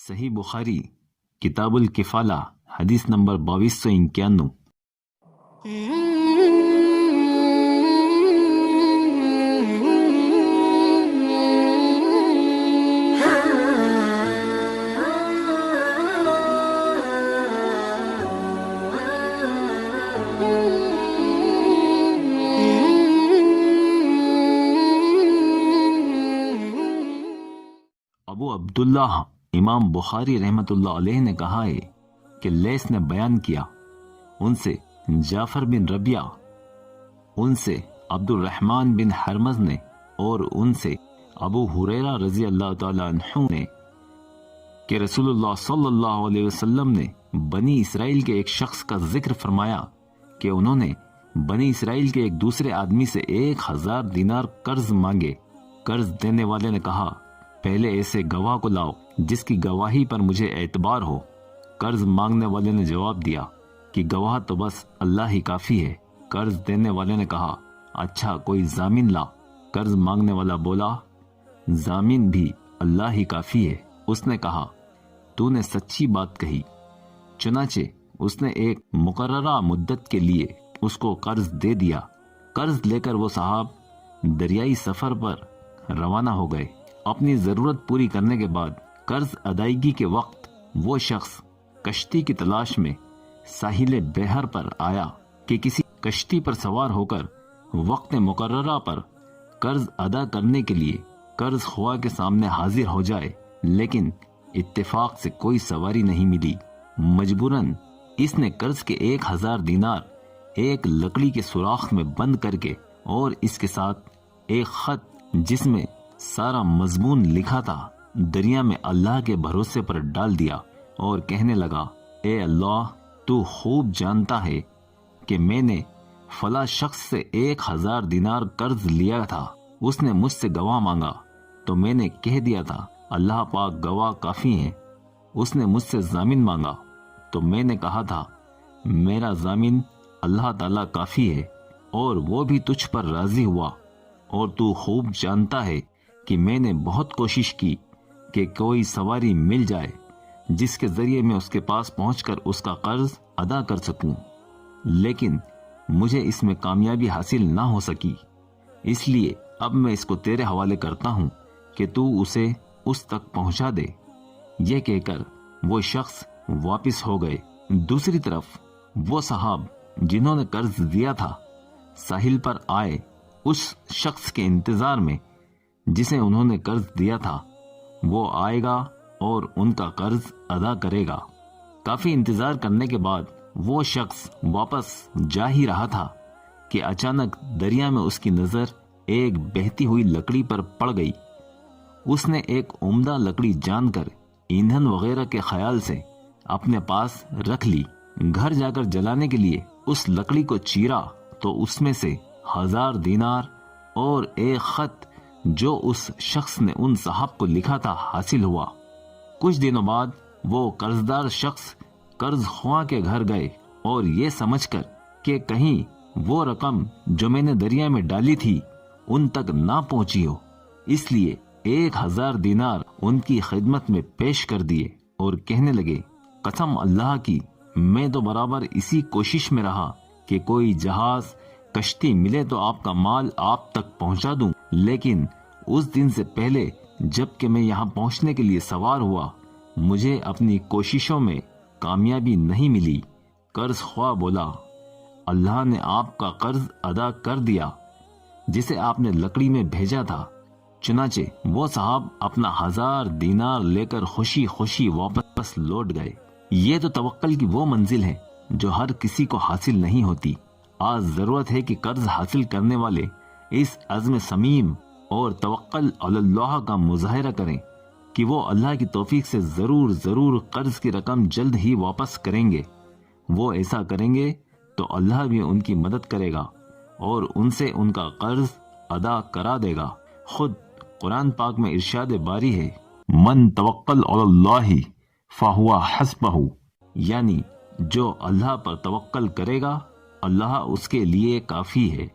صحیح بخاری کتاب الکفالہ حدیث نمبر 2291۔ ابو عبداللہ امام بخاری رحمت اللہ علیہ نے کہا ہے کہ لیث نے بیان کیا، ان سے جعفر بن ربیعہ، ان سے عبد الرحمن بن حرمز نے، اور ان سے ابو ہریرہ رضی اللہ تعالی عنہ نے کہ رسول اللہ صلی اللہ علیہ وسلم نے بنی اسرائیل کے ایک شخص کا ذکر فرمایا کہ انہوں نے بنی اسرائیل کے ایک دوسرے آدمی سے 1000 دینار قرض مانگے۔ قرض دینے والے نے کہا، پہلے ایسے گواہ کو لاؤ جس کی گواہی پر مجھے اعتبار ہو۔ قرض مانگنے والے نے جواب دیا کہ گواہ تو بس اللہ ہی کافی ہے۔ قرض دینے والے نے کہا، اچھا کوئی ضامن لا۔ قرض مانگنے والا بولا، ضامن بھی اللہ ہی کافی ہے۔ اس نے کہا، تو نے سچی بات کہی۔ چنانچہ اس نے ایک مقررہ مدت کے لیے اس کو قرض دے دیا۔ قرض لے کر وہ صاحب دریائی سفر پر روانہ ہو گئے۔ اپنی ضرورت پوری کرنے کے بعد قرض ادائیگی کے وقت وہ شخص کشتی کی تلاش میں ساحل بحر پر آیا کہ کسی کشتی پر سوار ہو کر وقت مقررہ پر قرض ادا کرنے کے لیے قرض خواہ کے سامنے حاضر ہو جائے، لیکن اتفاق سے کوئی سواری نہیں ملی۔ مجبوراً اس نے قرض کے 1000 دینار ایک لکڑی کے سوراخ میں بند کر کے اور اس کے ساتھ ایک خط جس میں سارا مضمون لکھا تھا دریا میں اللہ کے بھروسے پر ڈال دیا اور کہنے لگا، اے اللہ، تو خوب جانتا ہے کہ میں نے فلاں شخص سے 1000 دینار قرض لیا تھا۔ اس نے مجھ سے گواہ مانگا تو میں نے کہہ دیا تھا اللہ پاک گواہ کافی ہیں۔ اس نے مجھ سے ضامن مانگا تو میں نے کہا تھا میرا ضامن اللہ تعالیٰ کافی ہے، اور وہ بھی تجھ پر راضی ہوا۔ اور تو خوب جانتا ہے کہ میں نے بہت کوشش کی کہ کوئی سواری مل جائے جس کے ذریعے میں اس کے پاس پہنچ کر اس کا قرض ادا کر سکوں، لیکن مجھے اس میں کامیابی حاصل نہ ہو سکی۔ اس لیے اب میں اس کو تیرے حوالے کرتا ہوں کہ تو اسے اس تک پہنچا دے۔ یہ کہہ کر وہ شخص واپس ہو گئے۔ دوسری طرف وہ صاحب جنہوں نے قرض دیا تھا ساحل پر آئے اس شخص کے انتظار میں جسے انہوں نے قرض دیا تھا۔ وہ آئے گا اور ان کا قرض ادا کرے گا۔ کافی انتظار کرنے کے بعد وہ شخص واپس جا ہی رہا تھا کہ اچانک دریا میں اس کی نظر ایک بہتی ہوئی لکڑی پر پڑ گئی۔ اس نے ایک عمدہ لکڑی جان کر ایندھن وغیرہ کے خیال سے اپنے پاس رکھ لی۔ گھر جا کر جلانے کے لیے اس لکڑی کو چیرا تو اس میں سے 1000 دینار اور ایک خط جو اس شخص نے ان صاحب کو لکھا تھا حاصل ہوا۔ کچھ دنوں بعد وہ قرضدار شخص قرض خواہ کے گھر گئے اور یہ سمجھ کر کہ کہیں وہ رقم جو میں نے دریا میں ڈالی تھی ان تک نہ پہنچی ہو، اس لیے 1000 دینار ان کی خدمت میں پیش کر دیے اور کہنے لگے، قسم اللہ کی میں تو برابر اسی کوشش میں رہا کہ کوئی جہاز کشتی ملے تو آپ کا مال آپ تک پہنچا دوں، لیکن اس دن سے پہلے جب کہ میں یہاں پہنچنے کے لیے سوار ہوا مجھے اپنی کوششوں میں کامیابی نہیں ملی۔ قرض خواہ بولا، اللہ نے آپ کا قرض ادا کر دیا جسے آپ نے لکڑی میں بھیجا تھا۔ چنانچہ وہ صاحب اپنا 1000 دینار لے کر خوشی خوشی واپس لوٹ گئے۔ یہ تو توکل کی وہ منزل ہے جو ہر کسی کو حاصل نہیں ہوتی۔ آج ضرورت ہے کہ قرض حاصل کرنے والے اس عزم صمیم اور توکل علی اللہ کا مظاہرہ کریں کہ وہ اللہ کی توفیق سے ضرور قرض کی رقم جلد ہی واپس کریں گے۔ وہ ایسا کریں گے تو اللہ بھی ان کی مدد کرے گا اور ان سے ان کا قرض ادا کرا دے گا۔ خود قرآن پاک میں ارشاد باری ہے، من توکل علی اللہ فہو حسبہ، یعنی جو اللہ پر توکل کرے گا اللہ اس کے لیے کافی ہے۔